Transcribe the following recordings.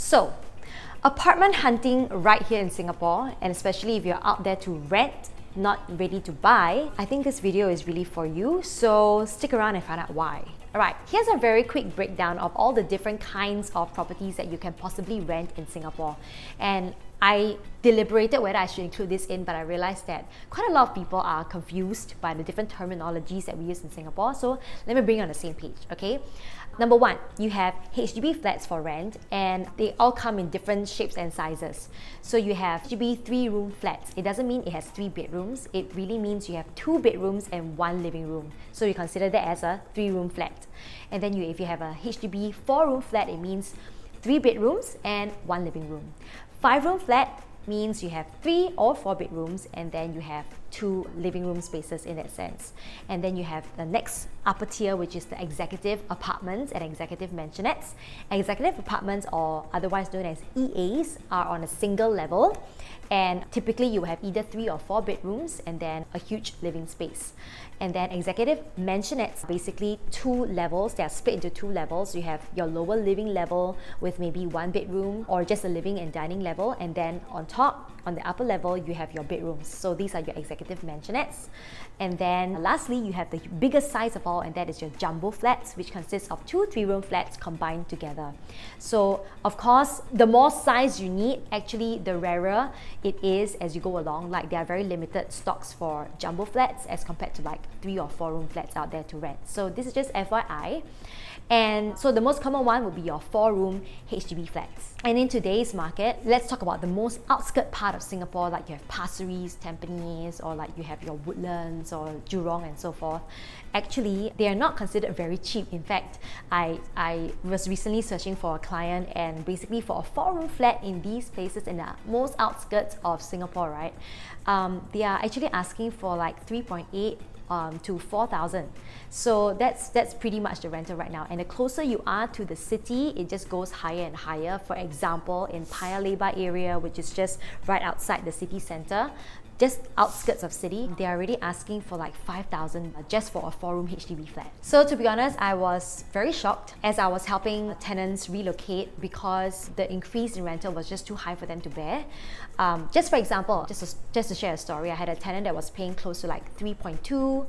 So, apartment hunting right here in Singapore, and especially if you're out there to rent, not ready to buy, I think this video is really for you, so stick around and find out why. Alright, here's a very quick breakdown of all the different kinds of properties that you can possibly rent in Singapore. And I deliberated whether I should include this in, but I realized that quite a lot of people are confused by the different terminologies that we use in Singapore, so let me bring you on the same page, okay? Number one, you have HDB flats for rent, and they all come in different shapes and sizes. So you have HDB 3-room flats. It doesn't mean it has 3 bedrooms. It really means you have 2 bedrooms and 1 living room. So you consider that as a 3-room flat. And then if you have a HDB 4-room flat, it means 3 bedrooms and 1 living room. 5-room flat means you have 3 or 4 bedrooms and then you have 2 living room spaces in that sense. And then you have the next upper tier, which is the executive apartments and executive mansionettes. Executive apartments, or otherwise known as EAs, are on a single level, and typically you have either 3 or 4 bedrooms and then a huge living space. And then executive mansionettes, basically 2 levels. They are split into 2 levels. You have your lower living level with maybe 1 bedroom or just a living and dining level, and then on top, on the upper level, you have your bedrooms. So these are your executive mansionettes. And then lastly, you have the biggest size of all, and that is your jumbo flats, which consists of 2 3-room flats combined together. So of course, the more size you need, actually the rarer it is as you go along. Like, there are very limited stocks for jumbo flats as compared to like 3 or 4-room flats out there to rent. So this is just FYI. And so the most common one would be your 4-room HDB flats. And in today's market, let's talk about the most outskirt part of Singapore, like you have Pasir Ris, Tampines, or like you have your Woodlands or Jurong and so forth. Actually, they are not considered very cheap. In fact, I was recently searching for a client, and basically for a 4-room flat in these places in the most outskirts of Singapore, right? They are actually asking for like 3.8 to 4,000. So that's pretty much the rental right now. And the closer you are to the city, it just goes higher and higher. For example, in Paya Lebar area, which is just right outside the city center, just outskirts of city, they are already asking for like 5,000 just for a 4-room HDB flat. So to be honest, I was very shocked as I was helping tenants relocate because the increase in rental was just too high for them to bear. Just for example, just to share a story, I had a tenant that was paying close to like 3.2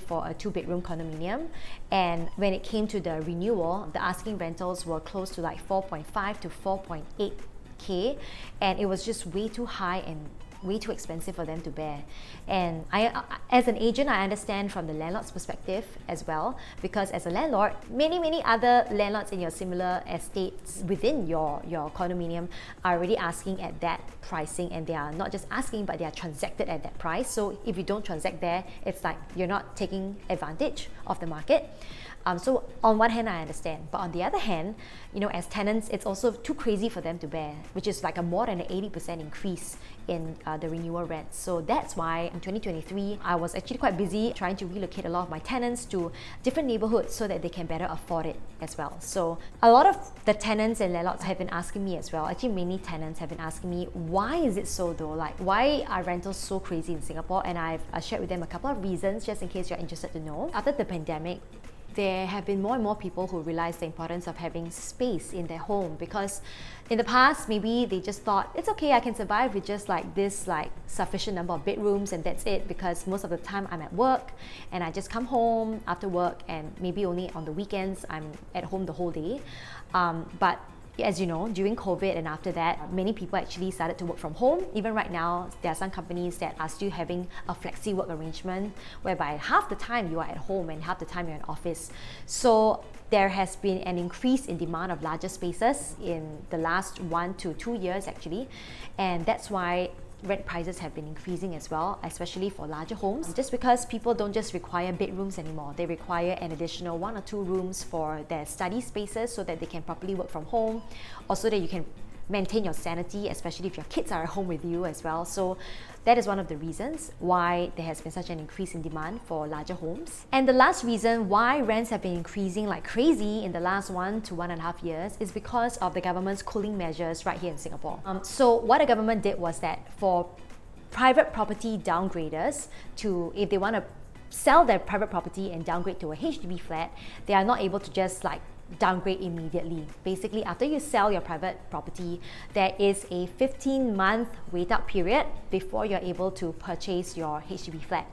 for a 2-bedroom condominium, and when it came to the renewal, the asking rentals were close to like 4.5 to 4.8k, and it was just way too high and way too expensive for them to bear. And I, as an agent, I understand from the landlord's perspective as well, because as a landlord, many other landlords in your similar estates within your condominium are already asking at that pricing, and they are not just asking, but they are transacted at that price. So if you don't transact there, it's like you're not taking advantage of the market. So on one hand, I understand, but on the other hand, as tenants, it's also too crazy for them to bear, which is like a more than an 80% increase in the renewal rent. So that's why in 2023, I was actually quite busy trying to relocate a lot of my tenants to different neighborhoods so that they can better afford it as well. So a lot of the tenants and landlords have been asking me as well, actually many tenants have been asking me, why is it so though? Like, why are rentals so crazy in Singapore? And I've shared with them a couple of reasons just in case you're interested to know. After the pandemic, there have been more and more people who realize the importance of having space in their home, because in the past, maybe they just thought, it's okay, I can survive with just like this sufficient number of bedrooms and that's it, because most of the time I'm at work and I just come home after work, and maybe only on the weekends I'm at home the whole day. But as you know, during COVID and after that, many people actually started to work from home. Even right now, there are some companies that are still having a flexi work arrangement whereby half the time you are at home and half the time you're in office. So there has been an increase in demand of larger spaces in the last 1 to 2 years actually, and that's why rent prices have been increasing as well, especially for larger homes, just because people don't just require bedrooms anymore. They require an additional 1 or 2 rooms for their study spaces so that they can properly work from home, or so that you can maintain your sanity, especially if your kids are at home with you as well. So that is one of the reasons why there has been such an increase in demand for larger homes. And the last reason why rents have been increasing like crazy in the last 1 to 1.5 years is because of the government's cooling measures right here in Singapore. So what the government did was that for private property downgraders, if they want to sell their private property and downgrade to a HDB flat, they are not able to just like downgrade immediately. Basically, after you sell your private property, there is a 15-month wait-out period before you're able to purchase your HDB flat.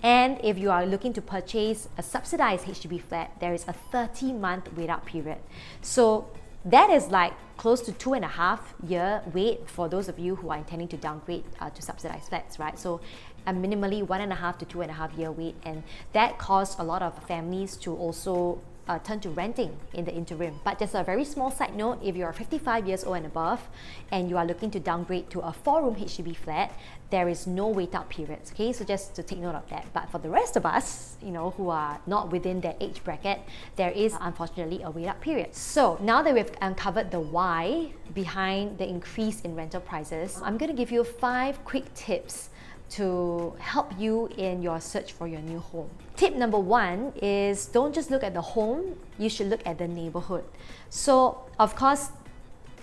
And if you are looking to purchase a subsidized HDB flat, there is a 30-month wait-out period. So that is like close to 2.5-year wait for those of you who are intending to downgrade to subsidized flats, right? So a minimally 1.5 to 2.5-year wait, and that caused a lot of families to also turn to renting in the interim. But just a very small side note, if you are 55 years old and above and you are looking to downgrade to a 4-room HDB flat, there is no wait-out periods, okay? So just to take note of that. But for the rest of us, who are not within that age bracket, there is unfortunately a wait-out period. So now that we've uncovered the why behind the increase in rental prices, I'm going to give you 5 quick tips to help you in your search for your new home. Tip number 1 is don't just look at the home, you should look at the neighborhood. So of course,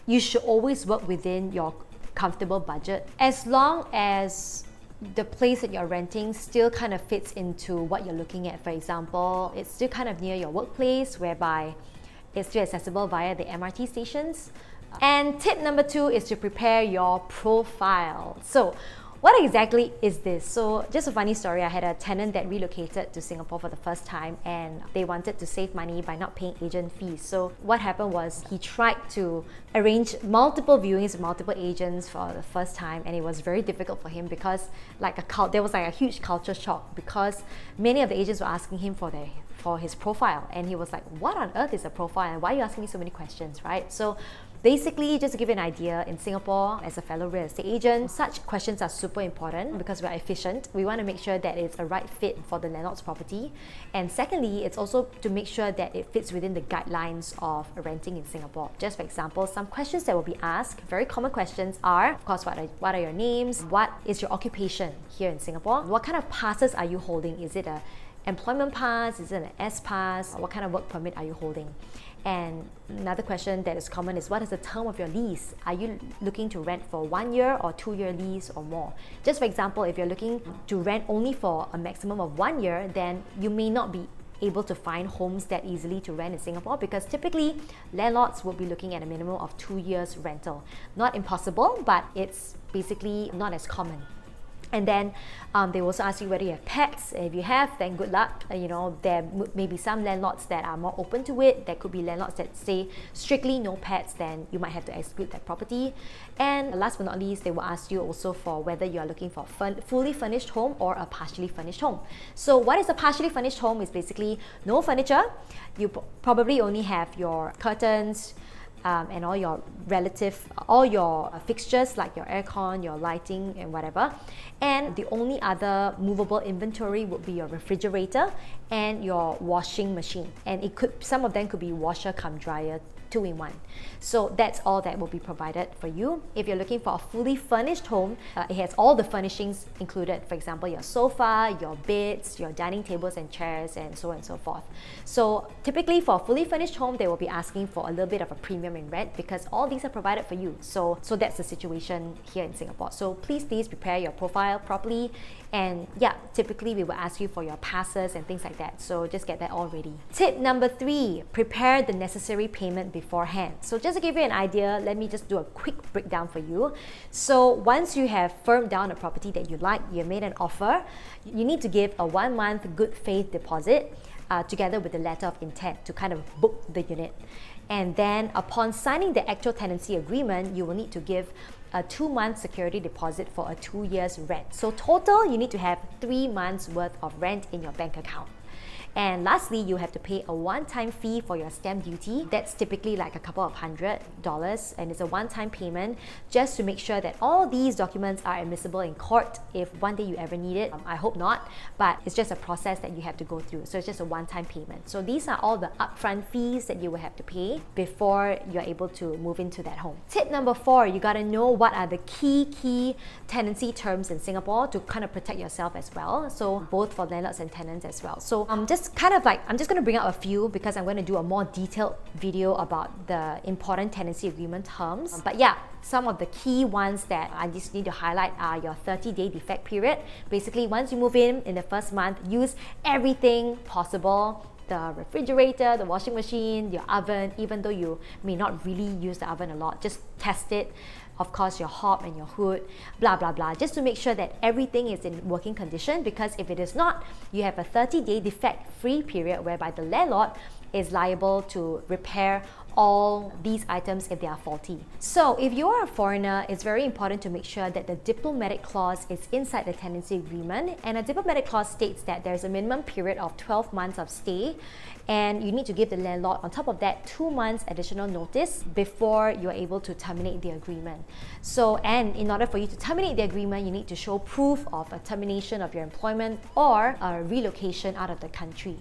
you should always work within your comfortable budget, as long as the place that you're renting still kind of fits into what you're looking at. For example, it's still kind of near your workplace, whereby it's still accessible via the MRT stations. And tip number 2 is to prepare your profile. So what exactly is this? So just a funny story, I had a tenant that relocated to Singapore for the first time, and they wanted to save money by not paying agent fees. So what happened was he tried to arrange multiple viewings with multiple agents for the first time, and it was very difficult for him because there was like a huge culture shock, because many of the agents were asking him for his profile, and he was like, what on earth is a profile, and why are you asking me so many questions, right? So basically, just to give you an idea, in Singapore, as a fellow real estate agent, such questions are super important because we're efficient. We want to make sure that it's a right fit for the landlord's property. And secondly, it's also to make sure that it fits within the guidelines of renting in Singapore. Just for example, some questions that will be asked, very common questions are, of course, what are your names? What is your occupation here in Singapore? What kind of passes are you holding? Is it a employment pass? Is it an S pass? What kind of work permit are you holding? And another question that is common is, what is the term of your lease? Are you looking to rent for 1 year or 2-year lease or more? Just for example, if you're looking to rent only for a maximum of 1 year, then you may not be able to find homes that easily to rent in Singapore, because typically landlords will be looking at a minimum of 2 years rental. Not impossible, but it's basically not as common. And then they will also ask you whether you have pets. If you have, then good luck. There may be some landlords that are more open to it. There could be landlords that say strictly no pets, then you might have to exclude that property. And last but not least, they will ask you also for whether you are looking for a fully furnished home or a partially furnished home. So what is a partially furnished home? Is basically no furniture. You probably only have your curtains, and all your fixtures like your aircon, your lighting and whatever. And the only other movable inventory would be your refrigerator and your washing machine. And some of them could be washer cum dryer, 2-in-1. So that's all that will be provided for you. If you're looking for a fully furnished home, it has all the furnishings included. For example, your sofa, your beds, your dining tables and chairs, and so on and so forth. So typically for a fully furnished home, they will be asking for a little bit of a premium in rent because all these are provided for you. So that's the situation here in Singapore. So please prepare your profile properly. And yeah, typically we will ask you for your passes and things like that. So just get that all ready. Tip number 3, prepare the necessary payment beforehand. So just to give you an idea, let me just do a quick breakdown for you. So once you have firmed down a property that you like, you made an offer, you need to give a 1-month good faith deposit together with the letter of intent to kind of book the unit. And then upon signing the actual tenancy agreement, you will need to give a 2-month security deposit for a 2 years rent. So total, you need to have 3 months worth of rent in your bank account. And lastly, you have to pay a one-time fee for your stamp duty. That's typically like a couple of $100, and it's a one-time payment just to make sure that all these documents are admissible in court if one day you ever need it. I hope not, but it's just a process that you have to go through. So it's just a one-time payment. So these are all the upfront fees that you will have to pay before you're able to move into that home. Tip number 4, you gotta know what are the key tenancy terms in Singapore to kind of protect yourself as well. So both for landlords and tenants as well. So I'm just going to bring up a few because I'm going to do a more detailed video about the important tenancy agreement terms. But yeah, some of the key ones that I just need to highlight are your 30-day defect period. Basically, once you move in the first month, use everything possible the refrigerator, the washing machine, your oven, even though you may not really use the oven a lot, just test it. Of course, your hob and your hood, blah, blah, blah, just to make sure that everything is in working condition, because if it is not, you have a 30-day defect-free period whereby the landlord is liable to repair all these items if they are faulty. So if you are a foreigner, it's very important to make sure that the diplomatic clause is inside the tenancy agreement. And a diplomatic clause states that there's a minimum period of 12 months of stay, and you need to give the landlord, on top of that, 2 months additional notice before you're able to terminate the agreement. So, and in order for you to terminate the agreement, you need to show proof of a termination of your employment or a relocation out of the country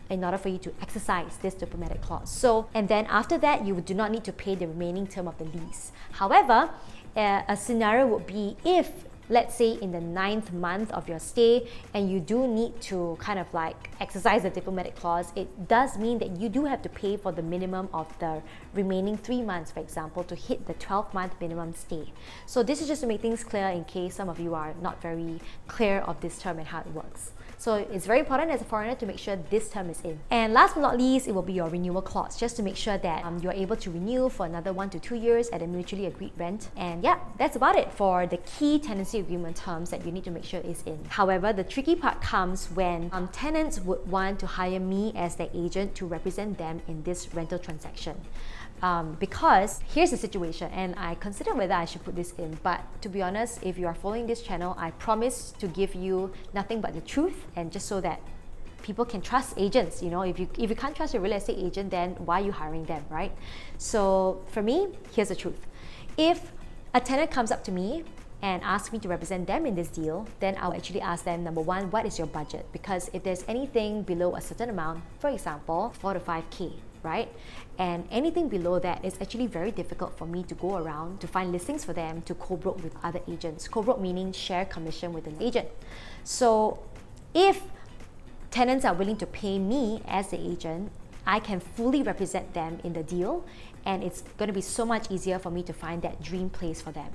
in order for you to exercise this diplomatic clause. So, and then after that, you do not need to pay the remaining term of the lease. However, a scenario would be if, let's say, in the 9th month of your stay, and you do need to kind of like exercise the diplomatic clause, it does mean that you do have to pay for the minimum of the remaining 3 months, for example, to hit the 12-month minimum stay. So this is just to make things clear in case some of you are not very clear of this term and how it works. So it's very important as a foreigner to make sure this term is in. And last but not least, it will be your renewal clause, just to make sure that you're able to renew for another 1 to 2 years at a mutually agreed rent. And yeah, that's about it for the key tenancy agreement terms that you need to make sure is in. However, the tricky part comes when tenants would want to hire me as their agent to represent them in this rental transaction. Because here's the situation, and I consider whether I should put this in, but to be honest, if you are following this channel, I promise to give you nothing but the truth, and just so that people can trust agents. You know, if you can't trust a real estate agent, then why are you hiring them, right? So for me, here's the truth. If a tenant comes up to me and ask me to represent them in this deal, then I'll actually ask them, number one, what is your budget? Because if there's anything below a certain amount, for example, 4 to 5K, right? And anything below that is actually very difficult for me to go around to find listings for them to co-broke with other agents. Co-broke meaning share commission with an agent. So if tenants are willing to pay me as the agent, I can fully represent them in the deal, and it's going to be so much easier for me to find that dream place for them.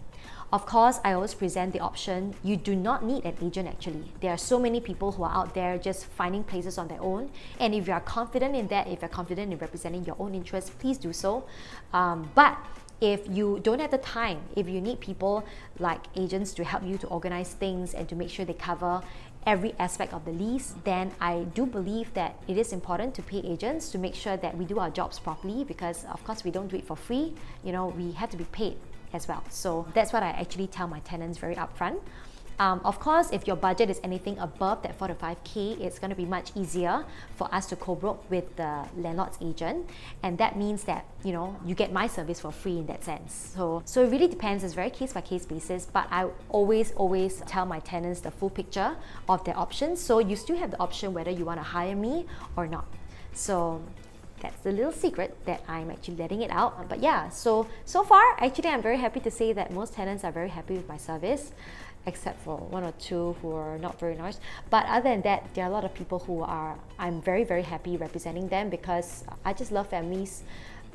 Of course, I always present the option, you do not need an agent actually. There are so many people who are out there just finding places on their own, and if you are confident in that, if you're confident in representing your own interests, please do so. But if you don't have the time, if you need people like agents to help you to organize things and to make sure they cover every aspect of the lease, then I do believe that it is important to pay agents to make sure that we do our jobs properly, because of course we don't do it for free. You know, we have to be paid as well. So that's what I actually tell my tenants very upfront. Of course, if your budget is anything above that 4 to 5K, it's going to be much easier for us to co-broke with the landlord's agent, and that means that, you know, you get my service for free in that sense. So it really depends. It's very case by case basis, but I always tell my tenants the full picture of their options, so you still have the option whether you want to hire me or not. So that's the little secret that I'm actually letting it out. But yeah, so far actually I'm very happy to say that most tenants are very happy with my service, except for 1 or 2 who are not very nice. But other than that, there are a lot of people who I'm very happy representing them, because I just love families.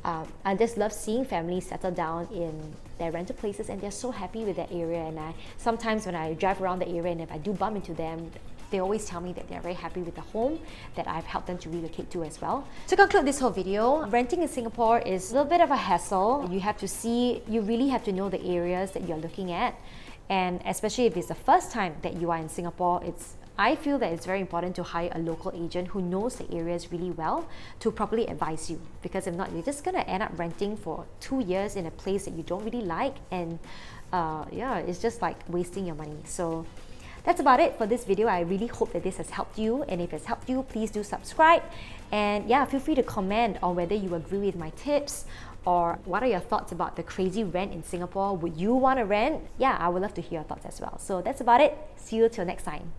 I just love seeing families settle down in their rental places, and they're so happy with that area. And sometimes when I drive around the area and if I do bump into them, they always tell me that they're very happy with the home that I've helped them to relocate to as well. To conclude this whole video, renting in Singapore is a little bit of a hassle. You really have to know the areas that you're looking at. And especially if it's the first time that you are in Singapore, I feel that it's very important to hire a local agent who knows the areas really well to properly advise you. Because if not, you're just going to end up renting for 2 years in a place that you don't really like, and yeah, it's just like wasting your money. So that's about it for this video. I really hope that this has helped you, and if it's helped you, please do subscribe. And yeah, feel free to comment on whether you agree with my tips, or what are your thoughts about the crazy rent in Singapore. Would you want to rent? Yeah, I would love to hear your thoughts as well. So that's about it. See you till next time.